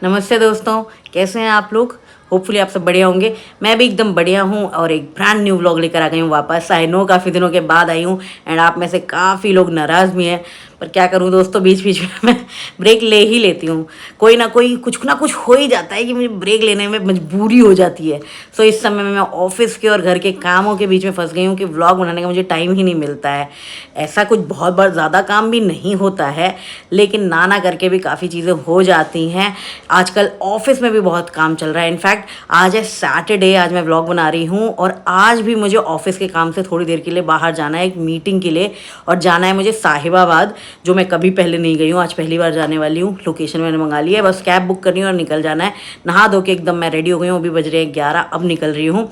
नमस्ते दोस्तों, कैसे हैं आप लोग। होपफुली आप सब बढ़िया होंगे। मैं भी एकदम बढ़िया हूँ और एक ब्रांड न्यू व्लॉग लेकर आ गई हूँ वापस। आई नो काफ़ी दिनों के बाद आई हूँ एंड आप में से काफ़ी लोग नाराज़ भी हैं, पर क्या करूँ दोस्तों, बीच बीच में मैं ब्रेक ले ही लेती हूँ। कोई ना कुछ हो ही जाता है कि मुझे ब्रेक लेने में मजबूरी हो जाती है। सो इस समय में मैं ऑफिस के और घर के कामों के बीच में फंस गई हूँ कि व्लॉग बनाने का मुझे टाइम ही नहीं मिलता है। ऐसा कुछ बहुत बार ज़्यादा काम भी नहीं होता है, लेकिन ना करके भी काफ़ी चीज़ें हो जाती हैं। आजकल ऑफिस में भी बहुत काम चल रहा है। इनफैक्ट आज है सैटरडे, आज मैं व्लॉग बना रही हूँ और आज भी मुझे ऑफिस के काम से थोड़ी देर के लिए बाहर जाना है, एक मीटिंग के लिए। और जाना है मुझे साहिबाबाद, जो मैं कभी पहले नहीं गई हूँ, आज पहली बार जाने वाली हूँ। लोकेशन मैंने मंगा ली है, बस कैब बुक करनी है और निकल जाना है। नहा धो के एकदम मैं रेडी हो गई हूँ। अभी बज रहे हैं 11, अब निकल रही हूँ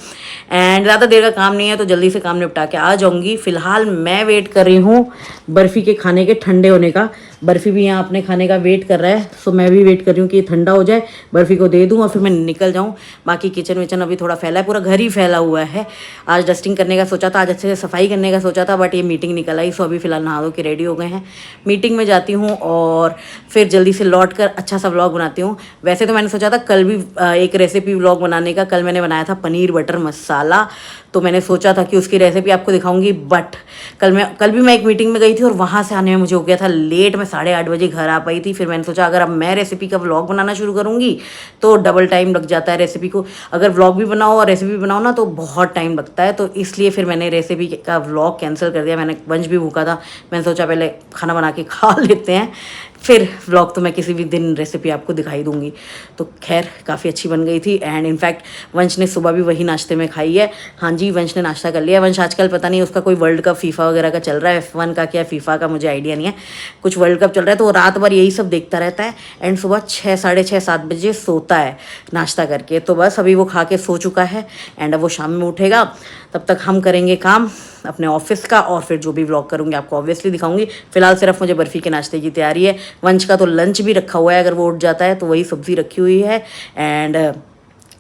एंड ज़्यादा देर का काम नहीं है, तो जल्दी से काम निपटा के आ जाऊँगी। फिलहाल मैं वेट कर रही हूँ बर्फ़ी के खाने के ठंडे होने का। बर्फ़ी भी यहाँ अपने खाने का वेट कर रहा है, सो मैं भी वेट कर रही हूँ कि ये ठंडा हो जाए, बर्फ़ी को दे दूँ और फिर मैं निकल जाऊँ। बाकी किचन विचन अभी थोड़ा फैला है, पूरा घर ही फैला हुआ है। आज डस्टिंग करने का सोचा था, आज अच्छे से सफाई करने का सोचा था, बट ये मीटिंग निकल आई। सो अभी फ़िलहाल नहा धो के रेडी हो गए हैं, मीटिंग में जाती हूँ और फिर जल्दी से लौट कर अच्छा सा व्लॉग बनाती हूँ। वैसे तो मैंने सोचा था कल भी एक रेसिपी व्लॉग बनाने का। कल मैंने बनाया था पनीर बटर मसाला, तो मैंने सोचा था कि उसकी रेसिपी आपको दिखाऊंगी, बट कल भी मैं एक मीटिंग में गई थी और वहाँ से आने में मुझे हो गया था लेट। मैं 8:30 बजे घर आ पाई थी। फिर मैंने सोचा अगर अब मैं रेसिपी का व्लॉग बनाना शुरू करूँगी तो डबल टाइम लग जाता है रेसिपी को। अगर व्लॉग भी बनाओ और रेसिपी बनाओ ना तो बहुत टाइम लगता है, तो इसलिए फिर मैंने रेसिपी का व्लॉग कैंसिल कर दिया। मैंने लंच भी भूखा था, मैंने सोचा पहले खाना बना के खा लेते हैं, फिर व्लॉग तो मैं किसी भी दिन रेसिपी आपको दिखाई दूंगी। तो खैर काफ़ी अच्छी बन गई थी एंड इनफैक्ट वंश ने सुबह भी वही नाश्ते में खाई है। हाँ जी, वंश ने नाश्ता कर लिया। वंश आजकल पता नहीं उसका कोई वर्ल्ड कप फीफा वगैरह का चल रहा है, F1 का क्या फीफा का मुझे आइडिया नहीं है, कुछ वर्ल्ड कप चल रहा है, तो वो रात भर यही सब देखता रहता है एंड सुबह 6, साढ़े 6, 7 बजे सोता है नाश्ता करके। तो बस अभी वो खा के सो चुका है एंड अब वो शाम में उठेगा, तब तक हम करेंगे काम अपने ऑफिस का और फिर जो भी व्लॉग करूँगी आपको ऑब्वियसली दिखाऊंगी। फिलहाल सिर्फ मुझे बर्फ़ी के नाश्ते की तैयारी है। वंश का तो लंच भी रखा हुआ है, अगर वो उठ जाता है तो वही सब्ज़ी रखी हुई है एंड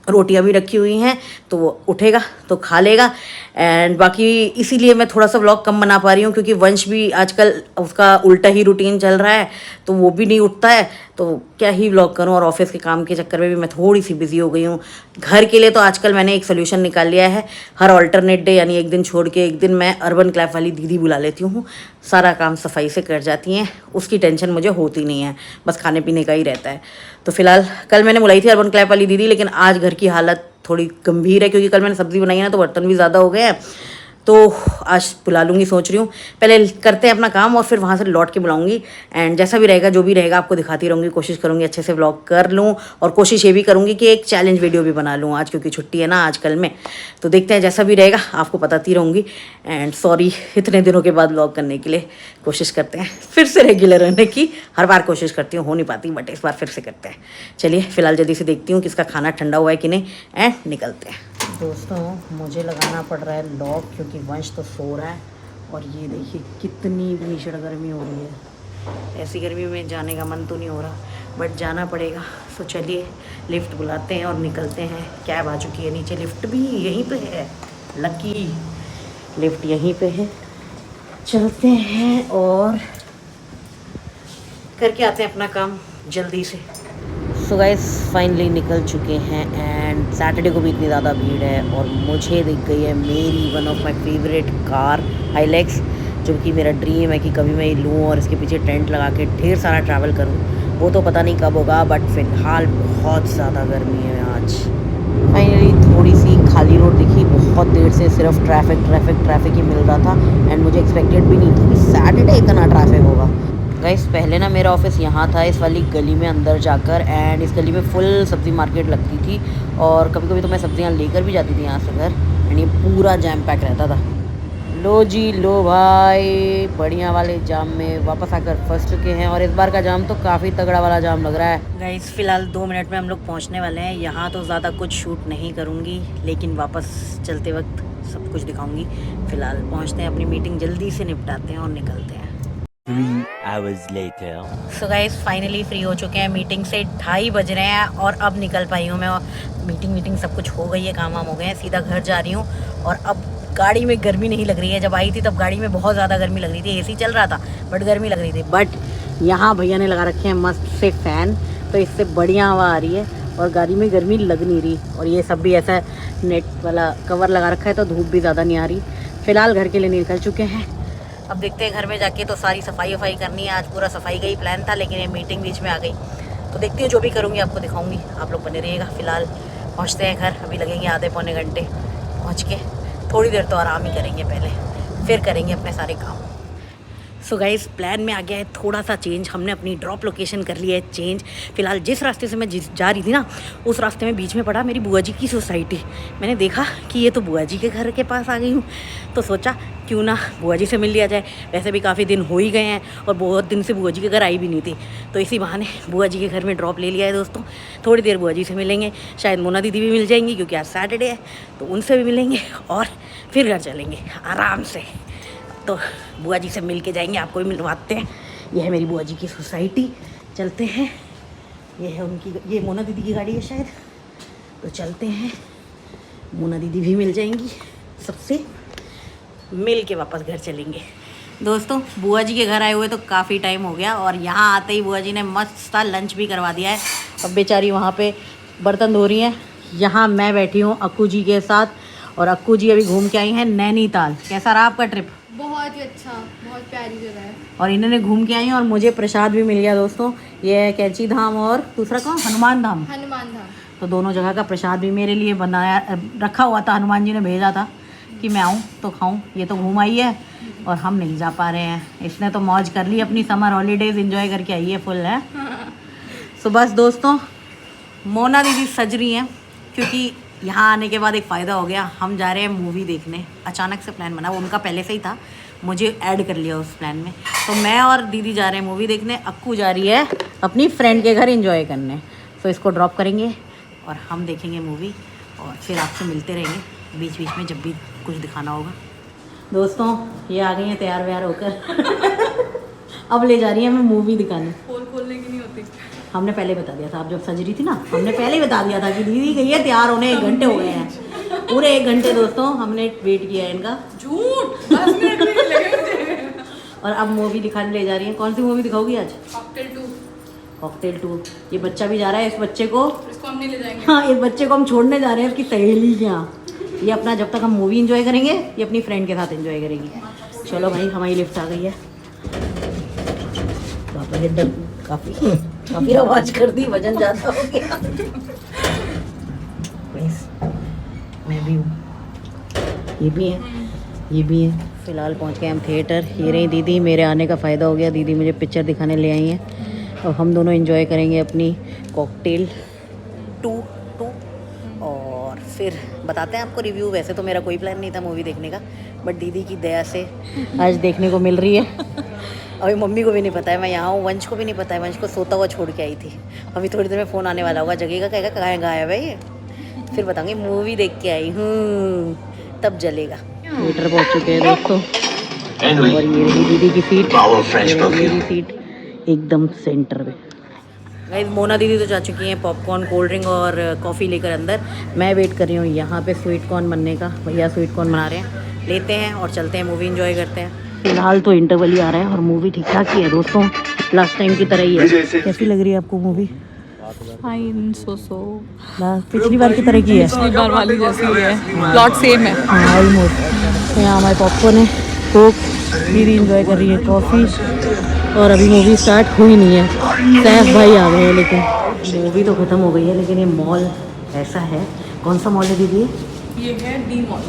रोटियां भी रखी हुई हैं, तो वो उठेगा तो खा लेगा। एंड बाकी इसीलिए मैं थोड़ा सा व्लॉग कम बना पा रही हूँ, क्योंकि वंश भी आजकल उसका उल्टा ही रूटीन चल रहा है, तो वो भी नहीं उठता है, तो क्या ही व्लॉग करूँ। और ऑफिस के काम के चक्कर में भी मैं थोड़ी सी बिजी हो गई हूँ। घर के लिए तो आजकल मैंने एक सोल्यूशन निकाल लिया है, हर ऑल्टरनेट डे यानी एक दिन छोड़ के एक दिन मैं अर्बन क्लैप वाली दीदी बुला लेती हूँ। सारा काम सफाई से कर जाती हैं, उसकी टेंशन मुझे होती नहीं है, बस खाने पीने का ही रहता है। तो फिलहाल कल मैंने बुलाई थी अर्बन क्लैप वाली दीदी, लेकिन आज घर की हालत थोड़ी गंभीर है, क्योंकि कल मैंने सब्ज़ी बनाई है ना, तो बर्तन भी ज़्यादा हो गए हैं, तो आज बुला लूँगी सोच रही हूँ। पहले करते हैं अपना काम और फिर वहाँ से लौट के बुलाऊँगी एंड जैसा भी रहेगा जो भी रहेगा आपको दिखाती रहूँगी। कोशिश करूँगी अच्छे से व्लॉग कर लूँ और कोशिश ये भी करूँगी कि एक चैलेंज वीडियो भी बना लूँ आज, क्योंकि छुट्टी है ना आजकल में। तो देखते हैं, जैसा भी रहेगा आपको बताती रहूँगी। एंड सॉरी इतने दिनों के बाद व्लॉग करने के लिए। कोशिश करते हैं फिर से रेगुलर रहने की, हर बार कोशिश करती हूँ, हो नहीं पाती, बट इस बार फिर से करते हैं। चलिए फिलहाल जल्दी से देखती हूँ कि इसका खाना ठंडा हुआ है कि नहीं एंड निकलते हैं। दोस्तों मुझे लगाना पड़ रहा है लॉक, क्योंकि वंश तो सो रहा है और ये देखिए कितनी भीषण गर्मी हो रही है। ऐसी गर्मी में जाने का मन तो नहीं हो रहा, बट जाना पड़ेगा। तो चलिए लिफ्ट बुलाते हैं और निकलते हैं। कैब आ चुकी है नीचे, लिफ्ट भी यहीं पे है, लकी लिफ्ट यहीं पे है। चलते हैं और करके आते हैं अपना काम जल्दी से। सो गाइस फाइनली निकल चुके हैं एंड सैटरडे को भी इतनी ज़्यादा भीड़ है और मुझे दिख गई है मेरी one of my favourite car Hilux, जो कि मेरा ड्रीम है कि कभी मैं ये लूँ और इसके पीछे टेंट लगा के ढेर सारा ट्रैवल करूँ। वो तो पता नहीं कब होगा, बट फ़िलहाल बहुत ज़्यादा गर्मी है आज। फाइनली थोड़ी सी खाली रोड दिखी, बहुत देर से सिर्फ ट्रैफिक ही मिल रहा था एंड मुझे एक्सपेक्टेड भी नहीं था कि सैटरडे इतना ट्रैफिक होगा। गाइस पहले ना मेरा ऑफिस यहाँ था, इस वाली गली में अंदर जाकर, एंड इस गली में फुल सब्ज़ी मार्केट लगती थी और कभी कभी तो मैं सब्ज़ियाँ लेकर भी जाती थी यहाँ से घर, एंड ये पूरा जैम पैक रहता था। लो जी लो भाई, बढ़िया वाले जाम में वापस आकर फंस चुके हैं और इस बार का जाम तो काफ़ी तगड़ा वाला जाम लग रहा है। गाइस फिलहाल 2 मिनट में हम लोग पहुँचने वाले हैं। यहाँ तो ज़्यादा कुछ शूट नहीं करूँगी, लेकिन वापस चलते वक्त सब कुछ दिखाऊँगी। फ़िलहाल पहुँचते हैं, अपनी मीटिंग जल्दी से निपटाते हैं और निकलते हैं। 3 hours later. So guys finally free हो चुके हैं मीटिंग से, 2:30 बज रहे हैं और अब निकल पाई हूँ मैं। मीटिंग सब कुछ हो गई है, काम वाम हो गए हैं, सीधा घर जा रही हूँ। और अब गाड़ी में गर्मी नहीं लग रही है, जब आई थी तब गाड़ी में बहुत ज़्यादा गर्मी लग रही थी, एसी चल रहा था बट गर्मी लग रही थी। बट यहाँ भैया ने लगा रखे हैं मस्त से फ़ैन, तो इससे बढ़िया हवा आ रही है और गाड़ी में गर्मी लग नहीं रही। और ये सब भी ऐसा नेट वाला कवर लगा रखा है तो धूप भी ज़्यादा नहीं आ रही। फ़िलहाल घर के लिए निकल चुके हैं। अब देखते हैं घर में जाके, तो सारी सफाई वफाई करनी है। आज पूरा सफाई का ही प्लान था लेकिन ये मीटिंग बीच में आ गई, तो देखती हूँ जो भी करूँगी आपको दिखाऊँगी, आप लोग बने रहिएगा। फ़िलहाल पहुँचते हैं घर, अभी लगेंगे आधे पौने घंटे। पहुँच के थोड़ी देर तो आराम ही करेंगे पहले, फिर करेंगे अपने सारे काम। सो गाइस प्लान में आ गया है थोड़ा सा चेंज। हमने अपनी ड्रॉप लोकेशन कर ली है चेंज। फ़िलहाल जिस रास्ते से मैं जा रही थी ना, उस रास्ते में बीच में पड़ा मेरी बुआ जी की सोसाइटी। मैंने देखा कि ये तो बुआ जी के घर के पास आ गई हूँ, तो सोचा क्यों ना बुआ जी से मिल लिया जाए। वैसे भी काफ़ी दिन हो ही गए हैं और बहुत दिन से बुआ जी के घर आई भी नहीं थी, तो इसी बहाने बुआ जी के घर में ड्रॉप ले लिया है दोस्तों। थोड़ी देर बुआ जी से मिलेंगे, शायद मोना दीदी भी मिल जाएंगी क्योंकि आज सैटरडे है, तो उनसे भी मिलेंगे और फिर घर चलेंगे आराम से। तो बुआ जी से मिल के जाएंगे, आपको भी मिलवाते हैं। ये है मेरी बुआ जी की सोसाइटी, चलते हैं। ये है उनकी, ये मोना दीदी की गाड़ी है शायद, तो चलते हैं। मोना दीदी भी मिल जाएंगी, सबसे मिल के वापस घर चलेंगे। दोस्तों बुआ जी के घर आए हुए तो काफ़ी टाइम हो गया और यहाँ आते ही बुआ जी ने मस्त सा लंच भी करवा दिया है। अब बेचारी वहाँ पे बर्तन धो रही हैं, यहाँ मैं बैठी हूँ अक्कू जी के साथ। और अक्कू जी अभी घूम के आई हैं नैनीताल। कैसा रहा आपका ट्रिप? बहुत ही अच्छा, बहुत प्यारी जगह है। और इन्होंने घूम के आई हैं और मुझे प्रसाद भी मिल गया दोस्तों। ये है कैंची धाम और दूसरा कौन, हनुमान धाम। हनुमान धाम। तो दोनों जगह का प्रसाद भी मेरे लिए बनाया रखा हुआ था, हनुमान जी ने भेजा था कि मैं आऊँ तो खाऊँ। ये तो घूम आई है और हम नहीं जा पा रहे हैं। इसने तो मौज कर ली, अपनी समर हॉलीडेज़ एंजॉय करके आई है फुल है। सो बस दोस्तों मोना दीदी सज रही हैं क्योंकि यहाँ आने के बाद एक फ़ायदा हो गया, हम जा रहे हैं मूवी देखने। अचानक से प्लान बना, वो उनका पहले से ही था, मुझे ऐड कर लिया उस प्लान में। तो मैं और दीदी जा रहे हैं मूवी देखने, अक्कू जा रही है अपनी फ्रेंड के घर एंजॉय करने। तो इसको ड्रॉप करेंगे और हम देखेंगे मूवी और फिर आपसे मिलते रहेंगे बीच बीच में जब भी कुछ दिखाना होगा। दोस्तों ये आ गई हैं तैयार व्यार होकर अब ले जा रही हैं हमें मूवी दिखाने। खोलने की नहीं होती। हमने पहले बता दिया था, आप जब सज रही थी ना, हमने पहले ही बता दिया था कि दीदी गई है तैयार होने, 1 घंटे हो गए हैं, पूरे 1 घंटे दोस्तों हमने वेट किया है इनका। झूठ, 10 मिनट भी नहीं लगे मुझे। और अब मूवी दिखाने ले जा रही हैं। कौन सी मूवी दिखाओगी आज? कॉकटेल 2। कॉकटेल 2। ये बच्चा भी जा रहा है, इस बच्चे को, इसको हम नहीं ले जाएंगे। हाँ इस बच्चे को हम छोड़ने जा रहे हैं इसकी सहेली के यहाँ। ये अपना जब तक हम मूवी एंजॉय करेंगे ये अपनी फ्रेंड के साथ एंजॉय करेगी। चलो भाई हमारी लिफ्ट आ गई है। काफ़ी आवाज कर दी, वजन ज़्यादा हो गया। मैं भी हूँ, ये भी है, ये भी है। फ़िलहाल पहुँच गए हम थिएटर। ये रही दीदी, मेरे आने का फ़ायदा हो गया, दीदी मुझे पिक्चर दिखाने ले आई हैं। अब हम दोनों एंजॉय करेंगे अपनी कॉकटेल 2 और फिर बताते हैं आपको रिव्यू। वैसे तो मेरा कोई प्लान नहीं था मूवी देखने का, बट दीदी की दया से आज देखने को मिल रही है। अभी मम्मी को भी नहीं पता है मैं यहाँ हूँ, वंश को भी नहीं पता है, वंश को सोता हुआ छोड़ के आई थी। अभी थोड़ी देर में फ़ोन आने वाला होगा, जगेगा कहेगा कहाँ गायब है ये, फिर बताऊँगी मूवी देख के आई हूँ, तब जलेगा। थिएटर पहुँच चुके हैं दोस्तों और ये रही दीदी की सीट, मेरी सीट एकदम सेंटर में। गाइस मोना दीदी तो जा चुकी हैं पॉपकॉर्न, कोल्ड ड्रिंक और कॉफ़ी लेकर अंदर। मैं वेट कर रही हूँ यहाँ पे स्वीट कॉर्न बनने का। भैया स्वीट कॉर्न बना रहे हैं, लेते हैं और चलते हैं मूवी एंजॉय करते हैं। फिलहाल तो इंटरवल ही आ रहा है और मूवी ठीक ठाक ही है दोस्तों, लास्ट टाइम की तरह ही है। कैसी लग रही है आपको मूवी? पिछली बार की तरह की है, पिछली बार वाली जैसी है, प्लॉट सेम है। हाँ ऑलमोस्ट। यहाँ हमारे पॉपकॉर्न है, कोक, दीदी इंजॉय कर रही है कॉफ़ी और अभी मूवी स्टार्ट हुई नहीं है। सैफ भाई आ गए हैं लेकिन मूवी तो ख़त्म हो गई है। लेकिन ये मॉल ऐसा है, कौन सा मॉल है दीदी? ये है D mall,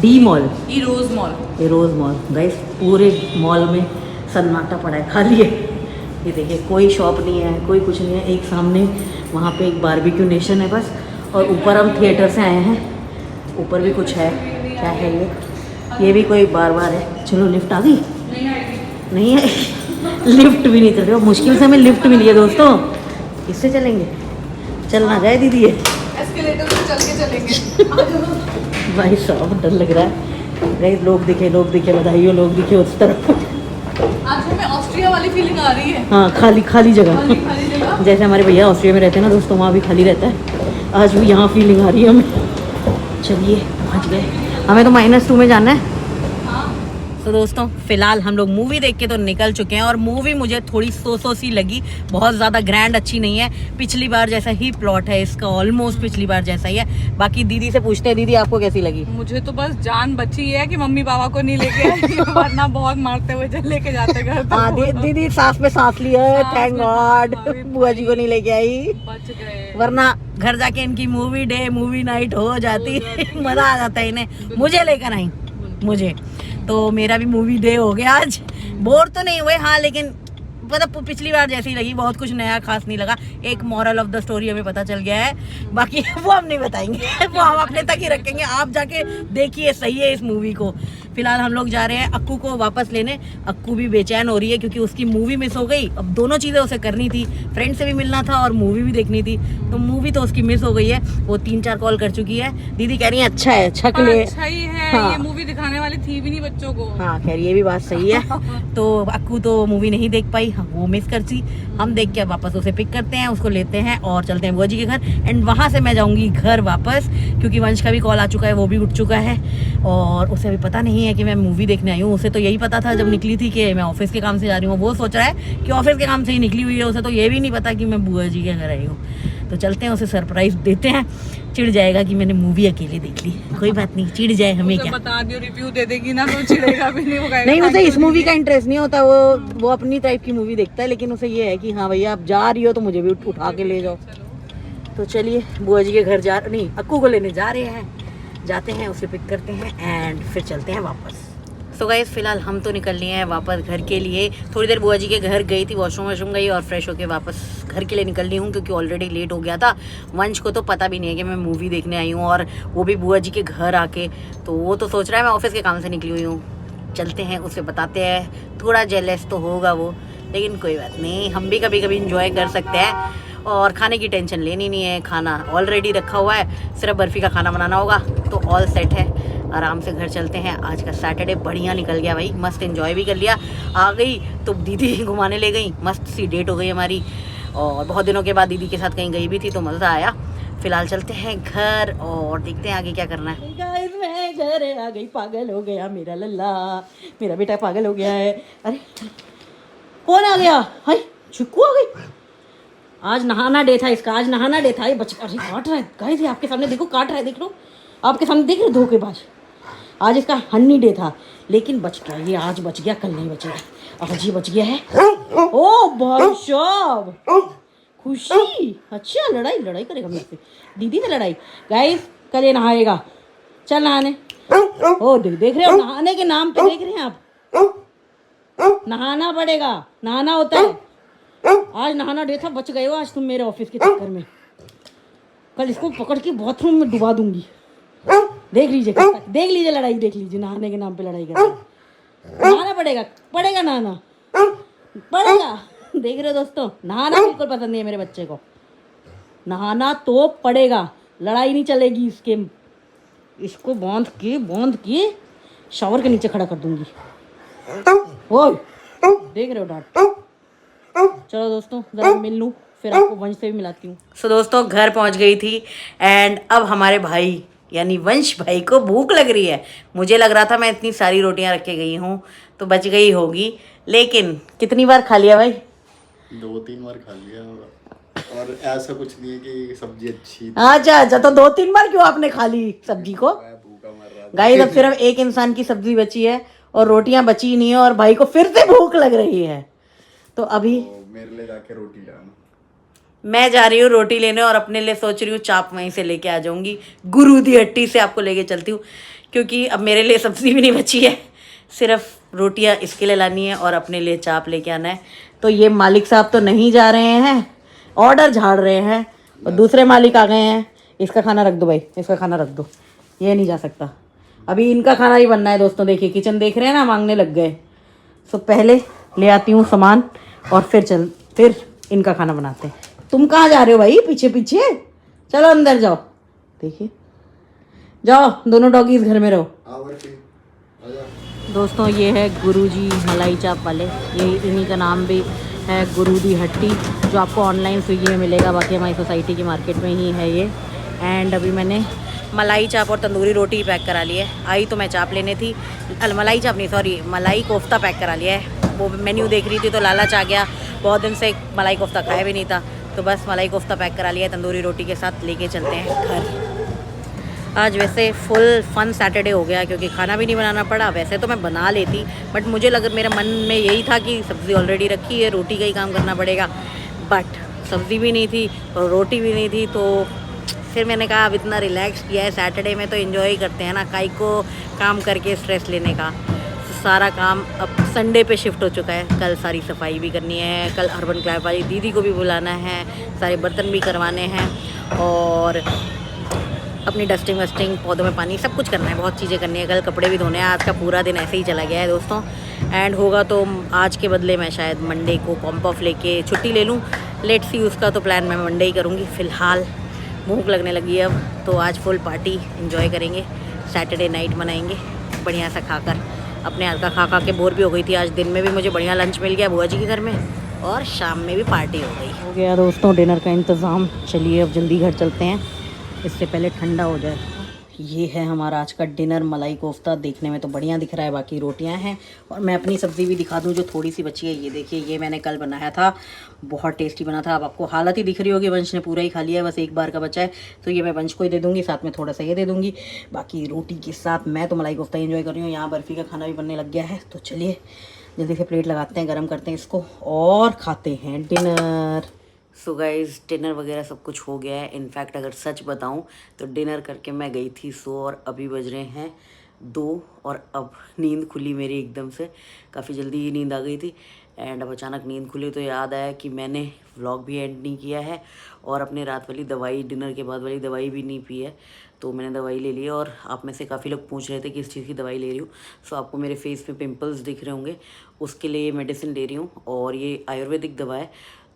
D mall, Eros mall. Eros mall. Guys पूरे मॉल में सन्नाटा पड़ा है, खाली है। ये देखिए कोई शॉप नहीं है, कोई कुछ नहीं है। एक सामने वहाँ पे एक बारबेक्यू नेशन है बस, और ऊपर हम थिएटर से आए हैं, ऊपर भी कुछ है। क्या है ये भी कोई बार है। चलो लिफ्ट आ गई, नहीं है लिफ्ट भी नहीं चल रही, मुश्किल से हमें लिफ्ट मिली है दोस्तों। इससे चलेंगे, चलना जाए दीदी है, एस्केलेटर से चल के चलेंगे। भाई साहब डर लग रहा है। गाइस लोग दिखे, बधाई हो, लोग दिखे उस तरफ। आज हमें ऑस्ट्रिया वाली फीलिंग आ रही है। हाँ खाली जगह, खाली जगह। जैसे हमारे भैया ऑस्ट्रिया में रहते हैं ना दोस्तों, वहाँ भी खाली रहता है। आज भी यहाँ फीलिंग आ रही है हमें। चलिए पहुँच गए, हमें तो -2 में जाना है। हाँ तो दोस्तों फिलहाल हम लोग मूवी देख के तो निकल चुके हैं और मूवी मुझे थोड़ी सो सी लगी, बहुत ज़्यादा ग्रैंड अच्छी नहीं है। पिछली बार जैसा ही प्लॉट है इसका, ऑलमोस्ट पिछली बार जैसा ही है। बाकी दीदी से पूछते हैं, दीदी आपको कैसी लगी? मुझे तो बस जान बची है कि मम्मी पापा को नहीं लेके आई, वरना बहुत मारते हुए लेके जाते घर तक। हाँ दीदी सांस पे सांस लिया है, थैंक गॉड बुआ जी को नहीं लेके आई, बच गए। वरना घर जाके इनकी मूवी डे मूवी नाइट हो जाती मजा आ जाता है इन्हें। मुझे लेकर आई, मुझे तो मेरा भी मूवी डे हो गया आज। बोर तो नहीं हुए हाँ, लेकिन मतलब पिछली बार जैसी लगी, बहुत कुछ नया खास नहीं लगा। एक मॉरल ऑफ द स्टोरी हमें पता चल गया है, बाकी वो हम नहीं बताएंगे वो हम अपने तक ही रखेंगे। आप जाके देखिए सही है इस मूवी को। फिलहाल हम लोग जा रहे हैं अक्कू को वापस लेने। अक्कू भी बेचैन हो रही है क्योंकि उसकी मूवी मिस हो गई। अब दोनों चीज़ें उसे करनी थी, फ्रेंड से भी मिलना था और मूवी भी देखनी थी। तो मूवी तो उसकी मिस हो गई है, वो 3-4 कॉल कर चुकी है। दीदी कह रही है अच्छा है, अच्छा के लिए अच्छा ही है। हाँ। ये मूवी दिखाने वाली थी भी नहीं बच्चों को। हाँ खैर ये भी बात सही है। तो अक्कू तो मूवी नहीं देख पाई, हाँ, वो मिस करती। हम देख के वापस उसे पिक करते हैं, उसको लेते हैं और चलते हैं बुआ जी के घर। एंड वहाँ से मैं जाऊँगी घर वापस, क्योंकि वंश का भी कॉल आ चुका है, वो भी उठ चुका है और उसे अभी पता नहीं है कि मैं मूवी देखने आई हूँ। उसे तो यही पता था जब निकली थी कि मैं ऑफिस के काम से जा रही हूँ। वो सोच रहा है कि ऑफिस के काम से ही निकली हुई है, उसे तो ये भी नहीं पता कि मैं बुआ जी के घर आई हूँ। तो चलते हैं, उसे सरप्राइज देते हैं। चिढ़ जाएगा कि मैंने मूवी अकेले देख ली, कोई बात नहीं, चिढ़ जाए हमें क्या। बता दियो, रिव्यू दे देगी ना तो चिढ़ेगा भी नहीं। वो नहीं उसे इस मूवी का इंटरेस्ट नहीं होता, वो अपनी टाइप की मूवी देखता है, लेकिन उसे ये है कि हाँ भैया आप जा रही हो तो मुझे भी उठा के ले जाओ। तो चलिए बुआ जी के घर नहीं अक्कू को लेने जा रहे हैं, जाते हैं उसे पिक करते हैं एंड फिर चलते हैं वापस। सो गाइस फिलहाल हम तो निकल लिए हैं वापस घर के लिए। थोड़ी देर बुआ जी के घर गई थी, वॉशरूम गई और फ्रेश होके वापस घर के लिए निकल ली हूँ, क्योंकि ऑलरेडी लेट हो गया था। वंश को तो पता भी नहीं है कि मैं मूवी देखने आई हूँ, और वो भी बुआ जी के घर आके। तो वो तो सोच रहा है मैं ऑफिस के काम से निकली हुई हूँ। चलते हैं उसे बताते हैं, थोड़ा जेलस तो होगा वो, लेकिन कोई बात नहीं, हम भी कभी कभी इंजॉय कर सकते हैं और खाने की टेंशन लेनी नहीं है। खाना ऑलरेडी रखा हुआ है, सिर्फ बर्फ़ी का खाना बनाना होगा, तो ऑल सेट है। आराम से घर चलते हैं। आज का सैटरडे बढ़िया निकल गया भाई, मस्त एंजॉय भी कर लिया। आ गई तो दीदी घुमाने ले गई, मस्त सी डेट हो गई हमारी, और बहुत दिनों के बाद दीदी के साथ कहीं गई भी थी तो मज़ा आया। फिलहाल चलते हैं घर और देखते हैं आगे क्या करना है। गाइस मैं घर आ गई, पागल हो गया मेरा लल्ला, मेरा बेटा पागल हो गया है। अरे कौन आ गया? हाय चिक्कू आ गई। आज नहाना डे था इसका, आज नहाना डे था। ये बच्चा अरे काट रहा है गाइस, ये आपके सामने देखो काट रहा है, देख लो आपके सामने, देख रहे धोखेबाज। आज इसका हन्नी डे था, लेकिन बच गया ये, आज बच गया, कल नहीं बचेगा। आज ये बच गया है। ओ भाई साहब खुशी, अच्छा लड़ाई करेगा मेरे से, दीदी ने लड़ाई। गाइस कल ये नहाएगा, चल नहाने। ओ देख रहे हो, नहाने के नाम पे देख रहे हैं आप, नहाना पड़ेगा, नहाना होता है। आज नहाना डे था, बच गए हो आज तुम मेरे ऑफिस के चक्कर में। कल इसको पकड़ के बाथरूम में डुबा दूंगी। देख लीजिए लड़ाई, देख लीजिए नहाने के नाम पे लड़ाई कर। नहाना पड़ेगा नहाना पड़ेगा। देख रहे हो दोस्तों, नहाना बिल्कुल पसंद नहीं है मेरे बच्चे को, नहाना तो पड़ेगा, लड़ाई नहीं चलेगी इसके। इसको बांध के शावर के नीचे खड़ा कर दूंगी। ओ देख रहे हो डांट। चलो दोस्तों जरा मिल लूँ, फिर आपको वंश से भी मिलाती हूँ। सो दोस्तों घर पहुँच गई थी एंड अब हमारे भाई यानी वंश भाई को भूख लग रही है। मुझे लग रहा था मैं इतनी सारी रोटियां रख के गई हूँ तो बच गई होगी, लेकिन कितनी बार खा लिया भाई? 2-3 बार खा लिया, और ऐसा कुछ नहीं है कि सब्जी अच्छी। अच्छा तो 2-3 बार क्यों आपने खा ली सब्जी को? भूखा मर रहा था। गाइस अब सिर्फ एक इंसान की सब्जी बची है और रोटियां बची नहीं है, और भाई को फिर से भूख लग रही है। तो अभी मेरे लिए जाके रोटी लाना। मैं जा रही हूँ रोटी लेने और अपने लिए सोच रही हूँ चाप वहीं से लेके आ जाऊंगी, गुरु दी हट्टी से आपको लेके चलती हूँ, क्योंकि अब मेरे लिए सब्जी भी नहीं बची है, सिर्फ रोटियाँ इसके लिए लानी है और अपने लिए चाप लेके आना है। तो ये मालिक साहब तो नहीं जा रहे हैं, ऑर्डर झाड़ रहे हैं, और दूसरे मालिक आ गए हैं। इसका खाना रख दो भाई, इसका खाना रख दो, ये नहीं जा सकता। अभी इनका खाना ही बनना है दोस्तों। देखिए किचन देख रहे हैं ना, मांगने लग गए। सो पहले ले आती हूँ सामान और फिर इनका खाना बनाते हैं। तुम कहाँ जा रहे हो भाई? पीछे चलो अंदर जाओ। देखिए जाओ, दोनों डॉगीज घर में रहो। दोस्तों ये है गुरुजी मलाई चाप वाले, ये इन्हीं का नाम भी है गुरु दी हट्टी, जो आपको ऑनलाइन स्विगी में मिलेगा, बाकी हमारी सोसाइटी की मार्केट में ही है ये। एंड अभी मैंने मलाई चाप और तंदूरी रोटी पैक करा ली है। आई तो मैं चाप लेने थी, मलाई चाप नहीं, सॉरी, मलाई कोफ्ता पैक करा लिया है। वो मेन्यू देख रही थी तो लालच आ गया, बहुत दिन से मलाई कोफ्ता खाया भी नहीं था, तो बस मलाई कोफ्ता पैक करा लिया है तंदूरी रोटी के साथ। लेके चलते हैं घर। आज वैसे फुल फन सैटरडे हो गया क्योंकि खाना भी नहीं बनाना पड़ा। वैसे तो मैं बना लेती, बट मुझे मेरा मन में यही था कि सब्ज़ी ऑलरेडी रखी है, रोटी का ही काम करना पड़ेगा, बट सब्ज़ी भी नहीं थी और रोटी भी नहीं थी। तो फिर मैंने कहा अब इतना रिलैक्स किया है सैटरडे में तो एंजॉय करते हैं ना, काई को काम करके स्ट्रेस लेने का। सारा काम अब संडे पे शिफ्ट हो चुका है। कल सारी सफाई भी करनी है, कल अर्बन क्लैब वाली दीदी को भी बुलाना है, सारे बर्तन भी करवाने हैं और अपनी डस्टिंग वस्टिंग, पौधों में पानी, सब कुछ करना है, बहुत चीज़ें करनी है। कल कपड़े भी धोने हैं। आज का पूरा दिन ऐसे ही चला गया है दोस्तों। एंड होगा तो आज के बदले मैं शायद मंडे को कॉम्प ऑफ लेके छुट्टी ले लूँ। लेट सी, उसका तो प्लान मैं मंडे ही करूँगी। फ़िलहाल भूख लगने लगी है अब, तो आज फुल पार्टी एंजॉय करेंगे, सैटरडे नाइट मनाएंगे बढ़िया सा खाकर। अपने हाथ का खा खा के बोर भी हो गई थी। आज दिन में भी मुझे बढ़िया लंच मिल गया बुआ जी के घर में और शाम में भी पार्टी हो गई। हो गया दोस्तों डिनर का इंतज़ाम। चलिए अब जल्दी घर चलते हैं, इससे पहले ठंडा हो जाए। ये है हमारा आज का डिनर, मलाई कोफ्ता। देखने में तो बढ़िया दिख रहा है, बाकी रोटियां हैं। और मैं अपनी सब्ज़ी भी दिखा दूं जो थोड़ी सी बची है। ये देखिए, ये मैंने कल बनाया था, बहुत टेस्टी बना था। अब आपको हालत ही दिख रही होगी, वंश ने पूरा ही खा लिया है, बस एक बार का बचा है, तो ये मैं वंश को ही दे दूँगी, साथ में थोड़ा सा ये दे दूँगी। बाकी रोटी के साथ मैं तो मलाई कोफ्ता एंजॉय कर रही हूँ। यहाँ बर्फ़ी का खाना भी बनने लग गया है, तो चलिए जल्दी से प्लेट लगाते हैं, गर्म करते हैं इसको और खाते हैं डिनर। सो गाइस, डिनर वगैरह सब कुछ हो गया है। इनफैक्ट अगर सच बताऊं तो डिनर करके मैं गई थी सो, और अभी बज रहे हैं 2 और अब नींद खुली मेरी एकदम से। काफ़ी जल्दी ही नींद आ गई थी एंड अब अचानक नींद खुली तो याद आया कि मैंने व्लॉग भी एंड नहीं किया है और अपने रात वाली दवाई, डिनर के बाद वाली दवाई भी नहीं पी है। तो मैंने दवाई ले ली है और आप में से काफ़ी लोग पूछ रहे थे कि इस चीज़ की दवाई ले रही हूँ। सो आपको मेरे फेस पे पिंपल्स दिख रहे होंगे, उसके लिए ये मेडिसिन ले रही हूँ और ये आयुर्वेदिक दवा है।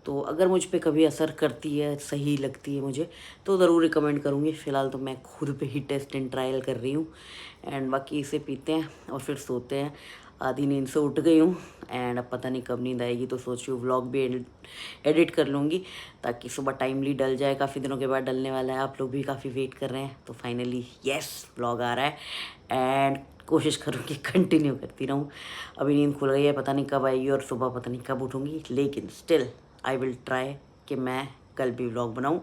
तो अगर मुझ पे कभी असर करती है, सही लगती है मुझे, तो ज़रूर रिकमेंड करूँगी। फ़िलहाल तो मैं खुद पे ही टेस्ट एंड ट्रायल कर रही हूँ एंड बाकी इसे पीते हैं और फिर सोते हैं। आधी नींद से उठ गई हूँ एंड अब पता नहीं कब नींद आएगी, तो सोच रही हूँ व्लॉग भी एडिट कर लूँगी ताकि सुबह टाइमली डल जाए। काफ़ी दिनों के बाद डलने वाला है, आप लोग भी काफ़ी वेट कर रहे हैं, तो फाइनली यस व्लॉग आ रहा है एंड कोशिश करूँगी कंटिन्यू करती रहूँ। अभी नींद खुल गई है, पता नहीं कब आएगी और सुबह पता नहीं कब उठूँगी, लेकिन स्टिल आई विल ट्राई कि मैं कल भी व्लॉग बनाऊं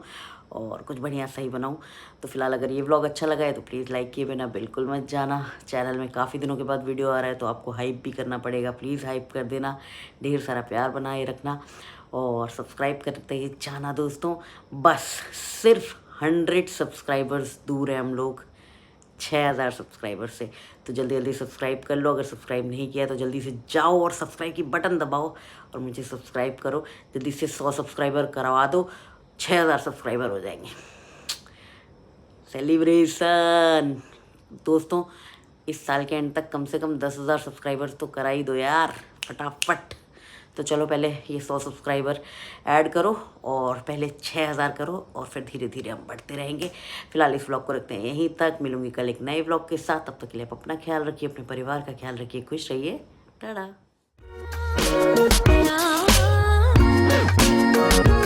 और कुछ बढ़िया सही बनाऊं। तो फिलहाल अगर ये व्लॉग अच्छा लगा है तो प्लीज़ लाइक किए बिना बिल्कुल मत जाना। चैनल में काफ़ी दिनों के बाद वीडियो आ रहा है तो आपको हाइप भी करना पड़ेगा, प्लीज़ हाइप कर देना, ढेर सारा प्यार बनाए रखना और सब्सक्राइब करते ही जाना दोस्तों। बस सिर्फ 100 सब्सक्राइबर्स दूर है हम लोग 6000 सब्सक्राइबर से, तो जल्दी जल्दी सब्सक्राइब कर लो। अगर सब्सक्राइब नहीं किया तो जल्दी से जाओ और सब्सक्राइब की बटन दबाओ और मुझे सब्सक्राइब करो। जल्दी से 100 सब्सक्राइबर करवा दो, 6000 सब्सक्राइबर हो जाएंगे। सेलिब्रेशन दोस्तों, इस साल के एंड तक कम से कम 10,000 सब्सक्राइबर्स तो करा ही दो यार, फटाफट। तो चलो पहले ये 100 सब्सक्राइबर ऐड करो और पहले 6000 करो और फिर धीरे धीरे हम बढ़ते रहेंगे। फिलहाल इस व्लॉग को रखते हैं यहीं तक, मिलूंगी कल एक नए व्लॉग के साथ। तब तक के लिए आप अपना ख्याल रखिए, अपने परिवार का ख्याल रखिए, खुश रहिए, टाटा।